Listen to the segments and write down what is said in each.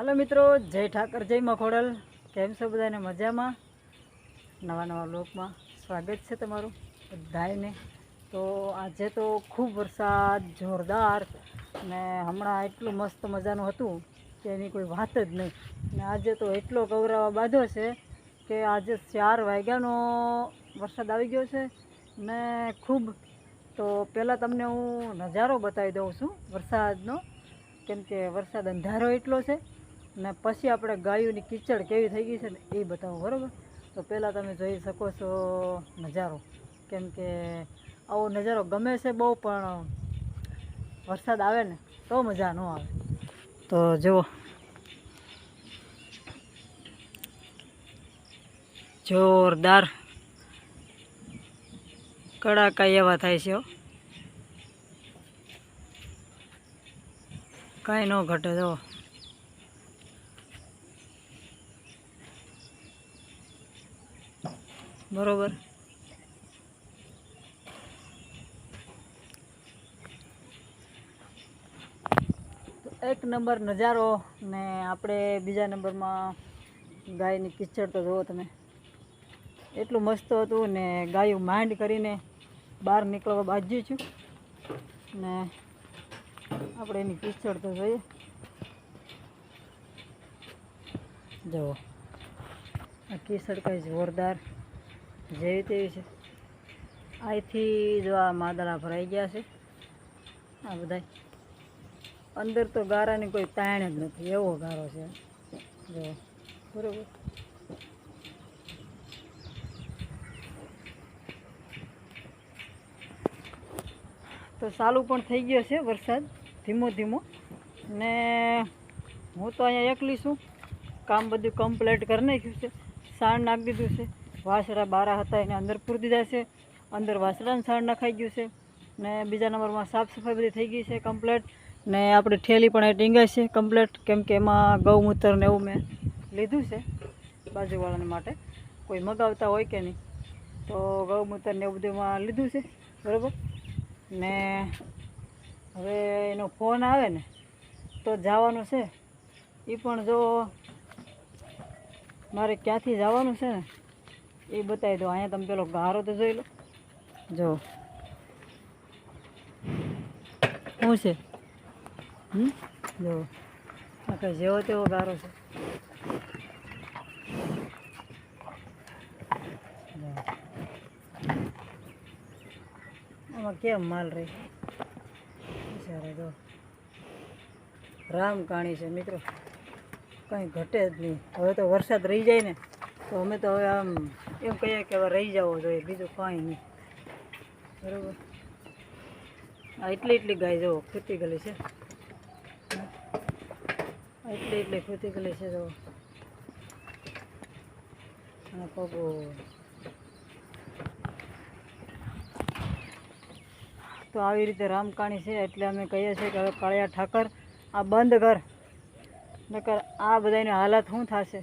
હાલો મિત્રો, જય ઠાકર, જય મખોડલ. કેમ છો બધાને? મજામાં? નવા બ્લોગમાં સ્વાગત છે તમારું બધાને. તો આજે તો ખૂબ વરસાદ જોરદાર ને હમણાં એટલું મસ્ત મજાનું હતું કે એની કોઈ વાત જ નહીં. ને આજે તો એટલો ગૌરાવા બાંધ્યો છે કે આજે 4 વાગ્યાનો વરસાદ આવી ગયો છે ને ખૂબ. તો પહેલાં તમને હું નજારો બતાવી દઉં છું વરસાદનો, કેમ કે વરસાદ અંધારો એટલો છે ને પછી આપણે ગાયોની કીચડ કેવી થઈ ગઈ છે ને એ બતાવો, બરાબર? તો પહેલાં તમે જોઈ શકો છો નજારો, કેમ કે આવો નજારો ગમે છે બહુ, પણ વરસાદ આવે ને તો મજા ન આવે. તો જુઓ, જોરદાર કડાકા એવા થાય છે, કાંઈ ન ઘટે. જુઓ, બરોબર. એક નંબર નજારો. ને આપણે બીજા નંબરમાં ગાયની કીચડ તો જુઓ તમે, એટલું મસ્ત હતું ને ગાયું માંડ કરીને બહાર નીકળવા બાજ્યું છું ને આપણે એની કીચડ તો જોઈએ. જુઓ, આ કીચડ કઈ જોરદાર જેવી તેવી છે. અહીંથી જો આ માદળા ભરાઈ ગયા છે, આ બધા અંદર તો ગારાની કોઈ તાણ જ નથી, એવો ગારો છે. જો બરાબર. તો ચાલુ પણ થઈ ગયો છે વરસાદ ધીમો ધીમો. ને હું તો અહીંયા એકલી છું, કામ બધું કમ્પ્લીટ કરી નાખ્યું છે, સાણ નાખી દીધું છે. વાસડા બારા હતા એને અંદર પૂરી દીધા છે, અંદર વાસડાને સાણ નખાઈ ગયું છે. ને બીજા નંબરમાં સાફ સફાઈ બધી થઈ ગઈ છે કમ્પ્લીટ. ને આપણે ઠેલી પણ એ ટીંગાઈ છે કમ્પ્લીટ, કેમ કે એમાં ગૌમૂત્ર ને એવું મેં લીધું છે બાજુવાળાને માટે, કોઈ મગાવતા હોય કે નહીં, તો ગૌમૂત્ર ને એવું બધું એમાં લીધું છે, બરાબર. ને હવે એનો ફોન આવે ને તો જવાનું છે, એ પણ જો મારે ક્યાંથી જવાનું છે ને એ બતાવી દો. અહીંયા તમે પેલો ગારો તો જોઈ લો. જો શું છે, જો આ કંઈ જેવો તેવો ગારો છે. આમાં કેમ માલ રહી બિચારા, જો રામ કાણી છે મિત્રો, કંઈ ઘટે જ નહીં. હવે તો વરસાદ રહી જાય ને તો અમે તો હવે આમ એમ કહીએ કે હવે રહી જવો જોઈએ, બીજું કાંઈ નહીં, બરાબર. આ એટલી ગાય જુઓ ખૂતી ગયેલી છે, એટલી ખૂતી ગયેલી છે. જુઓ અને પગો. તો આવી રીતે રામકાણી છે, એટલે અમે કહીએ છીએ કે હવે કાળિયા ઠાકર આ બંધ કર, નકર આ બધાની હાલત શું થશે.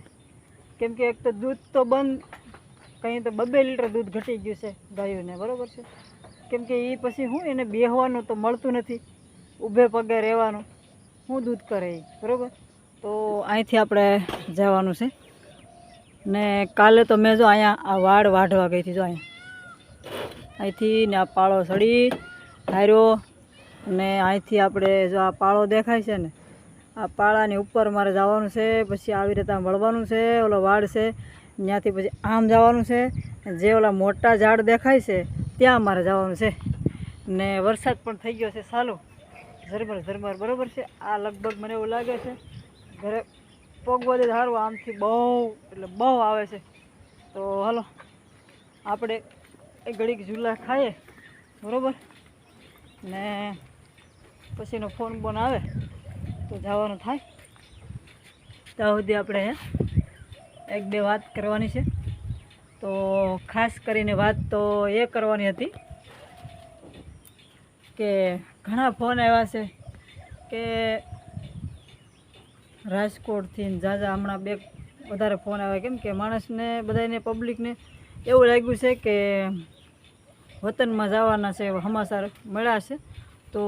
કેમ કે એક તો દૂધ તો બંધ, કંઈ તો 2 લીટર દૂધ ઘટી ગયું છે ગાયોને, બરાબર છે. કેમ કે એ પછી શું, એને બેહવાનું તો મળતું નથી, ઊભે પગે રહેવાનું, શું દૂધ કરે એ, બરાબર. તો અહીંથી આપણે જવાનું છે. ને કાલે તો મેં જો અહીંયા આ વાડ વાઢવા ગઈ હતી, જો અહીંથી ને આ પાળો સડી હાર્યો, ને અહીંથી આપણે જો આ પાળો દેખાય છે ને, આ પાળાની ઉપર મારે જવાનું છે. પછી આવી રીતે આમ વળવાનું છે, ઓલો વાડ છે ત્યાંથી પછી આમ જવાનું છે, જે ઓલા મોટા ઝાડ દેખાય છે ત્યાં મારે જવાનું છે. ને વરસાદ પણ થઈ ગયો છે ચાલુ, ઝરમર, બરાબર છે. આ લગભગ મને એવું લાગે છે ઘરે પગવાથી સારું, આમથી બહુ એટલે બહુ આવે છે. તો હાલો આપણે એક ઘડીક ઝૂલા ખાઈએ, બરાબર. ને પછીનો ફોન બોન આવે તો જવાનું થાય. ત્યાં સુધી આપણે 1-2 વાત કરવાની છે. તો ખાસ કરીને વાત તો એ કરવાની હતી કે ઘણા ફોન આવ્યા છે કે રાજકોટથી ઝાઝા હમણાં 2 વધારે ફોન આવ્યા, કેમ કે માણસને બધાને પબ્લિકને એવું લાગ્યું છે કે વતનમાં જવાના છે, સમાચાર મળ્યા છે. તો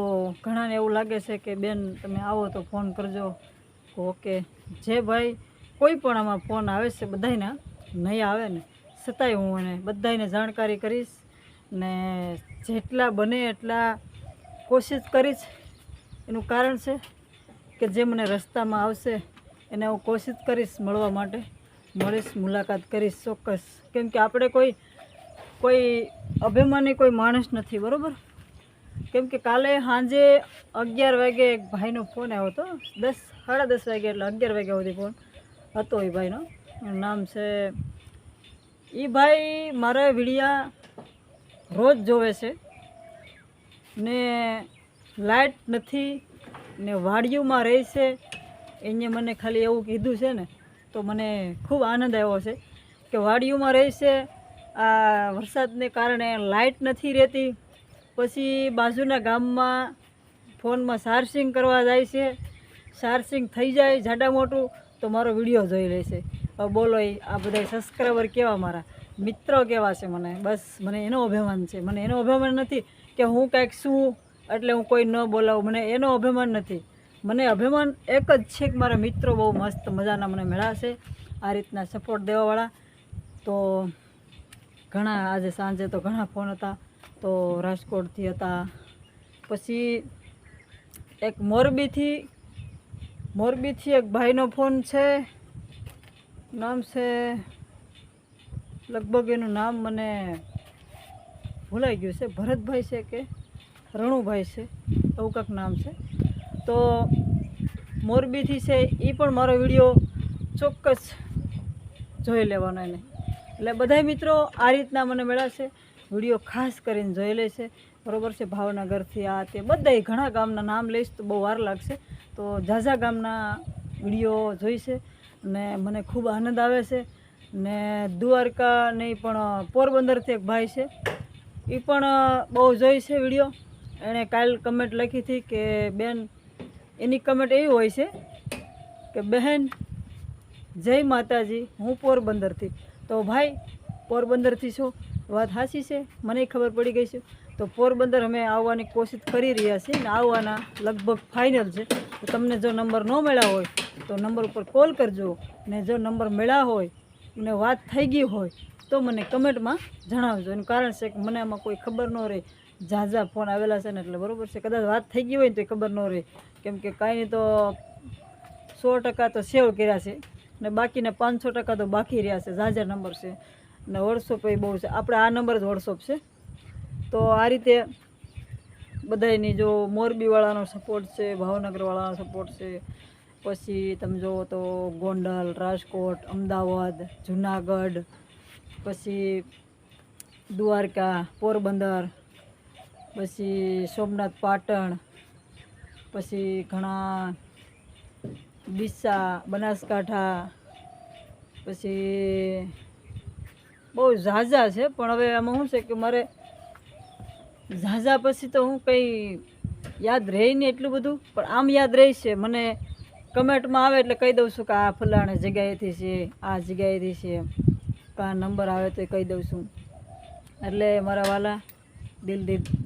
ઘણાને એવું લાગે છે કે બેન તમે આવો તો ફોન કરજો, ઓકે. જે ભાઈ કોઈ પણ આમાં ફોન આવે છે બધાયના નહીં આવે ને છતાંય હું એને બધાને જાણકારી કરીશ ને જેટલા બને એટલા કોશિશ કરીશ. એનું કારણ છે કે જે મને રસ્તામાં આવશે એને હું કોશિશ કરીશ મળવા માટે, મળીશ, મુલાકાત કરીશ ચોક્કસ. કેમ કે આપણે કોઈ અભિમાની કોઈ માણસ નથી, બરાબર. કેમ કે કાલે સાંજે 11 વાગે એક ભાઈનો ફોન આવ્યો હતો, 10 સાડા 10 વાગે એટલે 11 વાગ્યા સુધી ફોન હતો એ ભાઈનો. એનું નામ છે, એ ભાઈ મારા વિડીયા રોજ જોવે છે ને લાઇટ નથી ને વાડીઓમાં રહે છે. એને મને ખાલી એવું કીધું છે ને તો મને ખૂબ આનંદ આવ્યો છે કે વાડીઓમાં રહે છે. આ વરસાદને કારણે લાઇટ નથી રહેતી, પછી બાજુના ગામમાં ફોનમાં ચાર્જિંગ કરવા જાય છે, ચાર્જિંગ થઈ જાય જાડા મોટું તો મારો વિડીયો જોઈ લે છે. હવે બોલો, આ બધા સબસ્ક્રાઈબર કેવા, મારા મિત્રો કેવા છે, મને બસ મને એનો અભિમાન છે. મને એનો અભિમાન નથી કે હું કાંઈક શું એટલે હું કોઈ ન બોલાવું, મને એનો અભિમાન નથી. મને અભિમાન એક જ છે કે મારા મિત્રો બહુ મસ્ત મજાના મને મળ્યા છે, આ રીતના સપોર્ટ દેવાવાળા. તો ઘણા આજે સાંજે તો ઘણા ફોન હતા, તો રાજકોટથી હતા, પછી એક મોરબીથી એક ભાઈનો ફોન છે, નામ છે લગભગ એનું નામ મને ભૂલાઈ ગયું છે, ભરતભાઈ છે કે રણુભાઈ છે, એવું કાંઈક નામ છે. તો મોરબીથી છે, એ પણ મારો વિડીયો ચોક્કસ જોઈ લેવાનો એને. એટલે બધા મિત્રો આ રીતના મને મળ્યા છે, વિડીયો ખાસ કરીને જોઈ લે છે, બરાબર છે. ભાવનગરથી આ તે બધા ઘણા ગામના નામ લઈશ તો બહુ વાર લાગશે, તો ઝાઝા ગામના વિડીયો જોઈશે ને મને ખૂબ આનંદ આવે છે. ને દ્વારકા નહીં પણ પોરબંદરથી એક ભાઈ છે, એ પણ બહુ જોઈ છે વિડીયો. એણે કાલ કમેન્ટ લખી હતી કે બેન, એની કમેન્ટ એવી હોય છે કે બહેન જય માતાજી, હું પોરબંદરથી. તો ભાઈ પોરબંદરથી છો, વાત સાચી છે, મને ખબર પડી ગઈ છે. તો પોરબંદર અમે આવવાની કોશિશ કરી રહ્યા છીએ ને આવવાના લગભગ ફાઇનલ છે. તો તમને જો નંબર ન મળ્યા હોય તો નંબર ઉપર કોલ કરજો, ને જો નંબર મળ્યા હોય ને વાત થઈ ગઈ હોય તો મને કમેન્ટમાં જણાવજો. એનું કારણ છે કે મને આમાં કોઈ ખબર ન રહે, ઝાઝા ફોન આવેલા છે ને એટલે, બરાબર છે. કદાચ વાત થઈ ગઈ હોય ને તો ખબર ન રહે, કેમ કે કાંઈ નહીં તો 100% તો સેવ કર્યા છે ને બાકીના 500% તો બાકી રહ્યા છે. ઝાઝા નંબર છે ને વોટ્સઅપ એ બહુ છે, આપણે આ નંબર જ વોટ્સઅપ છે. તો આ રીતે બધાની જો મોરબીવાળાનો સપોર્ટ છે, ભાવનગરવાળાનો સપોર્ટ છે, પછી તમે જુઓ તો ગોંડલ, રાજકોટ, અમદાવાદ, જુનાગઢ, પછી દ્વારકા, પોરબંદર, પછી સોમનાથ પાટણ, પછી ઘણા ડીસા, બનાસકાંઠા, પછી બહુ ઝાઝા છે. પણ હવે આમાં શું છે કે મારે ઝાઝા પછી તો હું કંઈ યાદ રહે નહીં એટલું બધું, પણ આમ યાદ રહેશે. મને કમેન્ટમાં આવે એટલે કહી દઉં છું કે આ ફલાણે જગ્યાએથી છે, આ જગ્યાએથી છે, કાં નંબર આવે તો કહી દઉં છું. એટલે મારા વાલા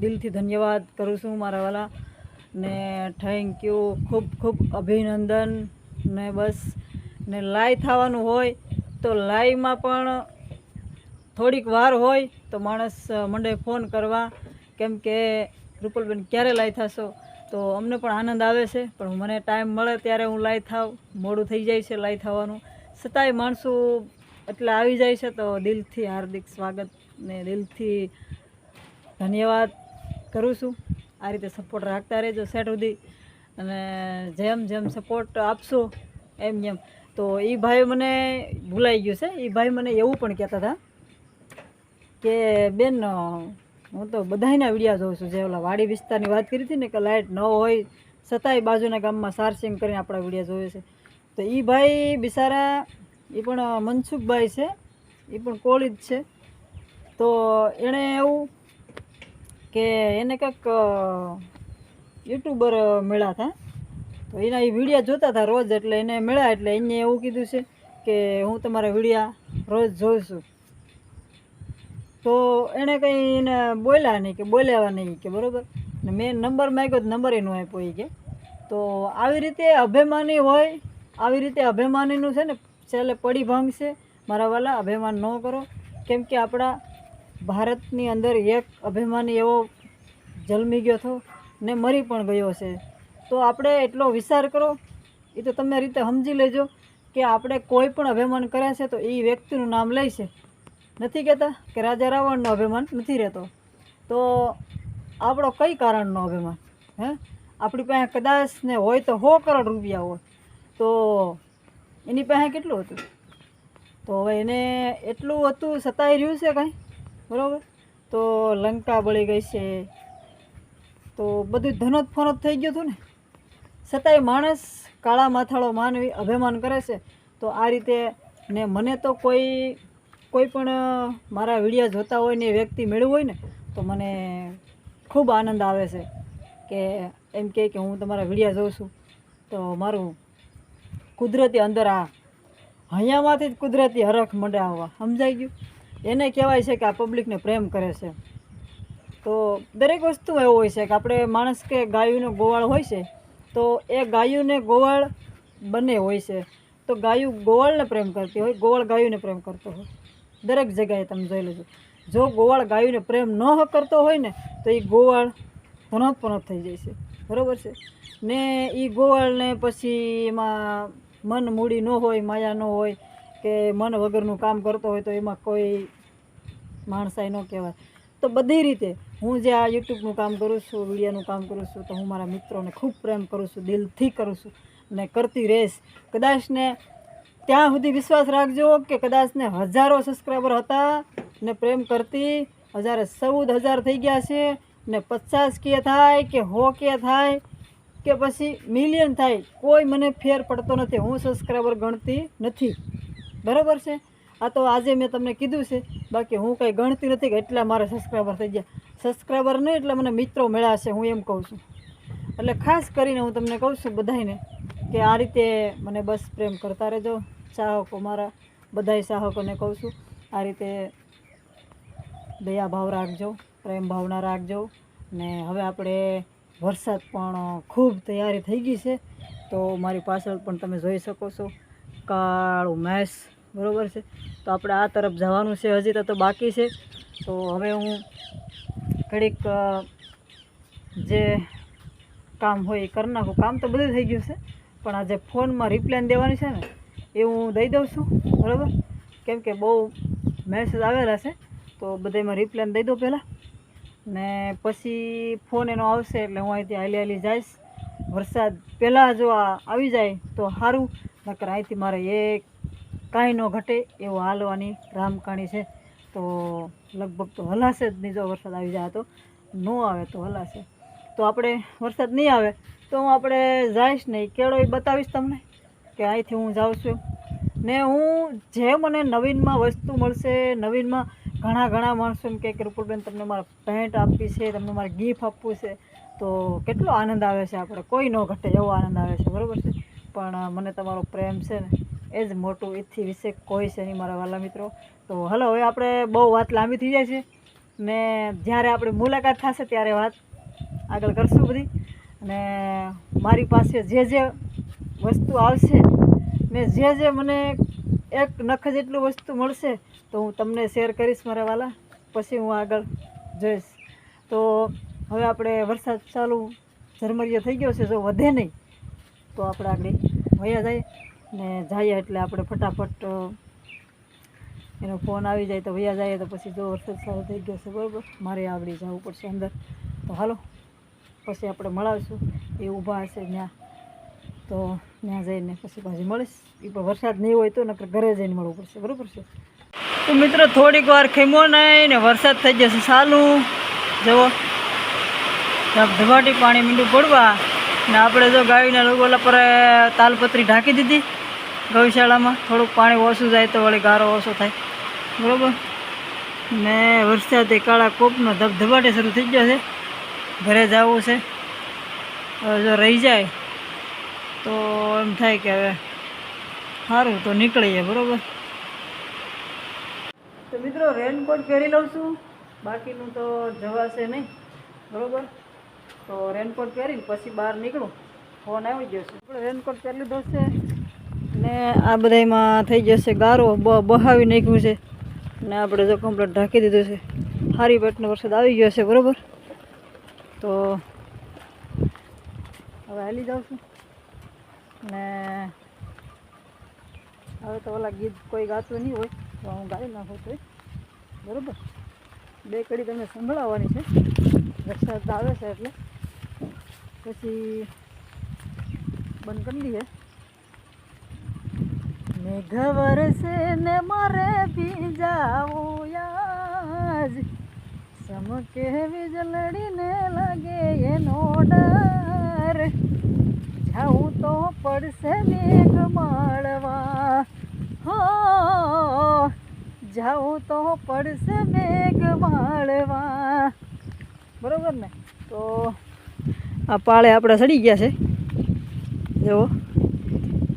દિલથી ધન્યવાદ કરું છું મારા વાલા ને, થેન્ક યુ, ખૂબ ખૂબ અભિનંદન. ને બસ ને લાઈવ થવાનું હોય તો લાઈવમાં પણ થોડીક વાર હોય તો માણસ મંડે ફોન કરવા, કેમ કે રૂપલબેન ક્યારે લાઈવ થશો, તો અમને પણ આનંદ આવે છે. પણ મને ટાઈમ મળે ત્યારે હું લાઈવ થાવ, મોડું થઈ જાય છે લાઈવ થવાનું, છતાંય માણસો એટલે આવી જાય છે. તો દિલથી હાર્દિક સ્વાગત ને દિલથી ધન્યવાદ કરું છું. આ રીતે સપોર્ટ રાખતા રહેજો સેટ સુધી, અને જેમ જેમ સપોર્ટ આપશો એમ એમ. તો એ ભાઈ મને ભૂલાઈ ગયું છે, એ ભાઈ મને એવું પણ કહેતા હતા કે બેન હું તો બધાયના વિડીયા જોઉં છું, જે ઓલા વાડી વિસ્તારની વાત કરી હતી ને કે લાઇટ ન હોય છતાંય બાજુના ગામમાં ચાર્જિંગ કરીને આપણા વિડીયા જોવે છે. તો એ ભાઈ બિચારા, એ પણ મનસુખભાઈ છે, એ પણ કોળી જ છે. તો એણે એવું કે એને કંઈક યુટ્યુબર મળ્યા હતા, તો એના એ વિડીયા જોતા હતા રોજ, એટલે એને મળ્યા એટલે એને એવું કીધું છે કે હું તમારા વિડીયા રોજ જોઉં છું. તો એણે કંઈ એને બોલ્યા નહીં કે બોલાવા નહીં કે, બરાબર ને મેં નંબર માગ્યો તો નંબર એનો આપ્યો એ કે. તો આવી રીતે અભિમાની હોય આવી રીતે અભિમાનીનું છે ને છેલ્લે પડી ભાંગશે. મારા વાલા, અભિમાન ન કરો, કેમ કે આપણા ભારતની અંદર એક અભિમાની એવો જન્મી ગયો હતો ને મરી પણ ગયો છે. તો આપણે એટલો વિચાર કરો, એ તો તમે રીતે સમજી લેજો કે આપણે કોઈ પણ અભિમાન કરે છે તો એ વ્યક્તિનું નામ લે છે. નથી કહેતા કે રાજા રાવણનો અભિમાન નથી રહેતો, તો આપણો કઈ કારણનો અભિમાન? હે, આપણી પાસે કદાચ ને હોય તો 100 કરોડ રૂપિયા હોય, તો એની પાસે કેટલું હતું? તો હવે એને એટલું હતું સતાઈ રહ્યું છે કાંઈ, બરાબર? તો લંકા બળી ગઈ છે, તો બધું ધનોત ફનોત થઈ ગયું હતું ને. છતાંય માણસ, કાળા માથાળો માનવી અભિમાન કરે છે. તો આ રીતે ને મને તો કોઈ પણ મારા વિડીયો જોતા હોય ને એ વ્યક્તિ મેળવું હોય ને તો મને ખૂબ આનંદ આવે છે કે એમ કે હું તમારા વિડીયો જોઉં છું. તો મારું કુદરતી અંદર આ હૈયામાંથી જ કુદરતી હરખ મંડે આવવા, સમજાઈ ગયું? એને કહેવાય છે કે આ પબ્લિકને પ્રેમ કરે છે. તો દરેક વસ્તુ એવું હોય છે કે આપણે માણસ કે ગાયુંનો ગોવાળ હોય છે, તો એ ગાયુંને ગોવાળ બંને હોય છે. તો ગાયું ગોવાળને પ્રેમ કરતી હોય, ગોવાળ ગાયુંને પ્રેમ કરતો હોય. દરેક જગ્યાએ તમે જોઈ લેજો, જો ગોવાળ ગાયુંને પ્રેમ ન કરતો હોય ને તો એ ગોવાળ ધનોત પનોત થઈ જાય છે, બરાબર છે ને. એ ગોવાળને પછી એમાં મન મૂડી ન હોય, માયા ન હોય, કે મન વગરનું કામ કરતો હોય તો એમાં કોઈ માણસાઈ ન કહેવાય. તો બધી રીતે હું જે આ યુટ્યુબનું કામ કરું છું, વિડીયોનું કામ કરું છું, તો હું મારા મિત્રોને ખૂબ પ્રેમ કરું છું, દિલથી કરું છું ને કરતી રહીશ. કદાચ ને ત્યાં સુધી વિશ્વાસ રાખજો કે કદાચ ને 1000 સબસ્ક્રાઈબર હતા ને પ્રેમ કરતી 14,000 થઈ ગયા છે ને 50 કે થાય કે 100 કે થાય કે પછી મિલિયન થાય, કોઈ મને ફેર પડતો નથી. હું સબસ્ક્રાઈબર ગણતી નથી, બરાબર છે? આ તો આજે મેં તમને કીધું છે, બાકી હું કંઈ ગણતી નથી કે એટલા મારા સબસ્ક્રાઈબર થઈ ગયા. સબસ્ક્રાઈબર નહીં એટલે મને મિત્રો મળ્યા છે, હું એમ કહું છું. એટલે ખાસ કરીને હું તમને કહું છું બધાને કે આ રીતે મને બસ પ્રેમ કરતા રહેજો. ચાહકો, મારા બધાય ચાહકોને કહું છું આ રીતે દયા ભાવ રાખજો, પ્રેમ ભાવના રાખજો. ને હવે આપણે વરસાદ પણ ખૂબ તૈયારી થઈ ગઈ છે, તો મારી પાછળ પણ તમે જોઈ શકો છો કાળું મેસ, બરાબર છે? તો આપણે આ તરફ જવાનું છે, હજી તો બાકી છે. તો હવે હું ઘડીક જે કામ હોય એ કરી નાખું. કામ તો બધું થઈ ગયું છે, પણ આ જે ફોનમાં રિપ્લાય દેવાની છે ને એ હું દઈ દઉં છું, બરાબર? કેમ કે બહુ મેસેજ આવેલા છે, તો બધામાં રિપ્લાય દઈ દઉં પહેલાં, ને પછી ફોન એનો આવશે એટલે હું અહીંથી હાલી જઈશ. વરસાદ પહેલાં જો આ આવી જાય તો સારું, નકર અહીંથી મારે કાંઈ ન ઘટે એવું હાલવાની રામકાણી છે. તો લગભગ તો હલાશે જ નહીં. જો વરસાદ આવી જાય તો, ન આવે તો હલાશે. તો આપણે વરસાદ નહીં આવે તો હું આપણે જઈશ નહીં, કેળો એ બતાવીશ તમને કે અહીંથી હું જાઉં છું. ને હું જે મને નવીનમાં વસ્તુ મળશે, નવીનમાં ઘણા માણસો એમ કે રૂપલબેન તમને મારા પેન્ટ આપવી છે, તમને મારે ગિફ્ટ આપવું છે, તો કેટલો આનંદ આવે છે. આપણે કોઈ ન ઘટે એવો આનંદ આવે છે, બરાબર છે? પણ મને તમારો પ્રેમ છે ને એ જ મોટું, એથી વિશે કોઈ છે નહીં મારા વાલા મિત્રો. તો હલો, હવે આપણે બહુ વાત લાંબી થઈ જાય છે ને જ્યારે આપણી મુલાકાત થશે ત્યારે વાત આગળ કરશું બધી. અને મારી પાસે જે વસ્તુ આવશે ને જે મને એક નખ જેટલું વસ્તુ મળશે તો હું તમને શેર કરીશ મારા વાલા, પછી હું આગળ જઈશ. તો હવે આપણે વરસાદ ચાલુ ઝરમરિયો થઈ ગયો છે, જો વધે નહીં તો આપણે આગળ વયા જઈએ ને જઈએ એટલે આપણે ફટાફટ એનો ફોન આવી જાય તો વયા જઈએ. તો પછી જો વરસાદ ચાલુ થઈ ગયો છે, બરાબર, મારે આગળ જવું પડશે અંદર. તો હાલો, પછી આપણે મળાવીશું. એ ઊભા હશે ત્યાં, તો ત્યાં જઈને પછી પાછી મળીશ. એ પણ વરસાદ નહીં હોય તો નકર ઘરે જઈને મળવું પડશે, બરાબર છે? તો મિત્રો થોડીક વાર ખેમો નહીં ને વરસાદ થઈ જશે ચાલુ. જુઓ ધબધબાટી પાણી મીંડું પડવા ને આપણે જો ગાયના ઓલા પર તાલપત્રી ઢાંકી દીધી ગૌશાળામાં. થોડુંક પાણી ઓછું જાય તો વળી ગારો ઓછો થાય, બરાબર ને. વરસાદે કાળા કોપનો ધબધબાટે શરૂ થઈ ગયો છે. ઘરે જવું છે, હવે જો રહી જાય તો એમ થાય કે હવે સારું તો નીકળીએ, બરાબર. તો મિત્રો રેનકોટ પહેરી લઉં છું, બાકીનું તો જવાશે નહીં, બરાબર. તો રેનકોટ પહેરીને પછી બહાર નીકળું. ફોન આવી ગયો છે, આપણે રેનકોટ પહેરી લીધો છે ને આ બધામાં થઈ જશે ગારો બહાવી નાખ્યું છે ને આપણે જો કમ્પ્લીટ ઢાંકી દીધું છે. સારી પેટનો વરસાદ આવી ગયો છે બરાબર. તો હવે હાલી જાઉં છું ને હવે તો ઓલા ગીત કોઈ ગાતું નહીં હોય તો હું ગાઈ નાખું છું બરાબર. 2 કડી તમને સંભળાવવાની છે. વરસાદ આવે છે એટલે પછી બંધ કરી દઈએ. મેઘ વરસે ને મારે ભીજાવું યાજ, સમકે વીજળીને લાગે એનો ડર, જાઉં તો પડશે મેઘ માળવા, હો જાઉં તો પડશે મેઘ માળવા. બરોબર ને. તો આ પાળે આપણે ચડી ગયા છે. જુઓ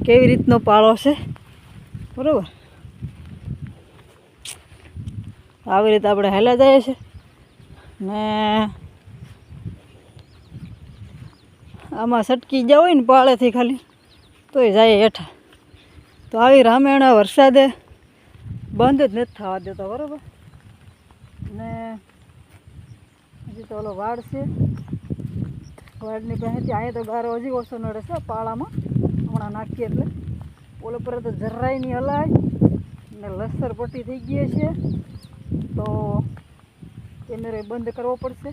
કેવી રીતનો પાળો છે બરાબર. આવી રીતે આપણે હેલા જઈએ છે ને આમાં સટકી ગયા હોય ને પાળેથી ખાલી તોય જાય હેઠા. તો આવી રામેણા વરસાદે બંધ જ નથી થવા દેતો બરાબર. ને હજી તો ઓલો વાડ છે, વાડની પાસેથી અહીંયા તો ગારો હજી ઓછો નડે છે પાળામાં. હમણાં નાખીએ એટલે ઓલો પર તો જરાય નહીં હલાય ને લસર પટ્ટી થઈ ગઈ છે તો કેમેરો બંધ કરવો પડશે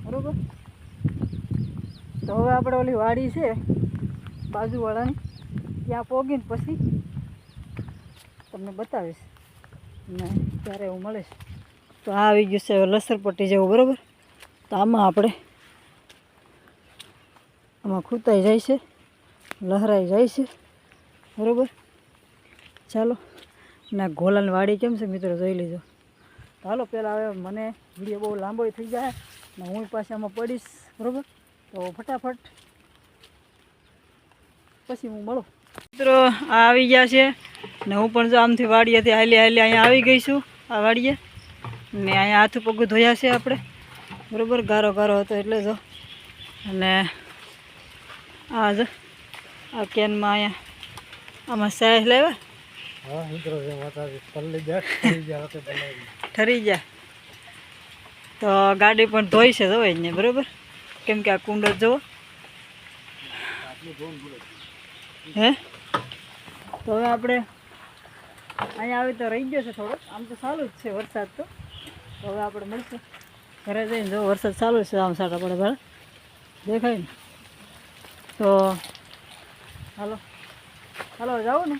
બરાબર. તો હવે આપણે ઓલી વાડી છે બાજુવાળાની ત્યાં પોગીને પછી તમને બતાવીશ ને ત્યારે હું મળીશ. તો આ આવી ગયું છે લસર પટ્ટી જેવું બરાબર. તો આમાં આપણે આમાં ખૂતાઈ જાય છે, લહરાઈ જાય છે બરાબર. ચાલો ના ગોલાની વાડી કેમ છે મિત્રો જોઈ લીધો. તો હાલો પહેલાં હવે મને વિડીયો બહુ લાંબો થઈ જાય ને હું પાછી આમાં પડીશ બરાબર. તો ફટાફટ પછી હું મળું. મિત્રો આ આવી ગયા છે ને હું પણ જો આમથી વાડીએથી હાલી અહીંયા આવી ગઈ છું આ વાડીએ. ને અહીંયા હાથું પગું ધોયા છે આપણે બરાબર. ગારો ગારો હતો એટલે જો. અને આ જ આ કેનમાં અહીંયા આમાં સાહેબ લાવ્યા ઠરી જાય તો ગાડી પણ ધોઈ છે ધોઈ ને બરાબર. કેમ કે આ કુંડ જ જુઓ હે. તો હવે આપણે અહીંયા આવી તો રહી ગયો છે થોડોક. આમ તો ચાલુ જ છે વરસાદ. તો હવે આપણે મળશું ઘરે જઈને. જો વરસાદ ચાલુ છે આમ સાટા પડે ભાડે દેખાય ને. તો હાલો હાલો જાઓ ને.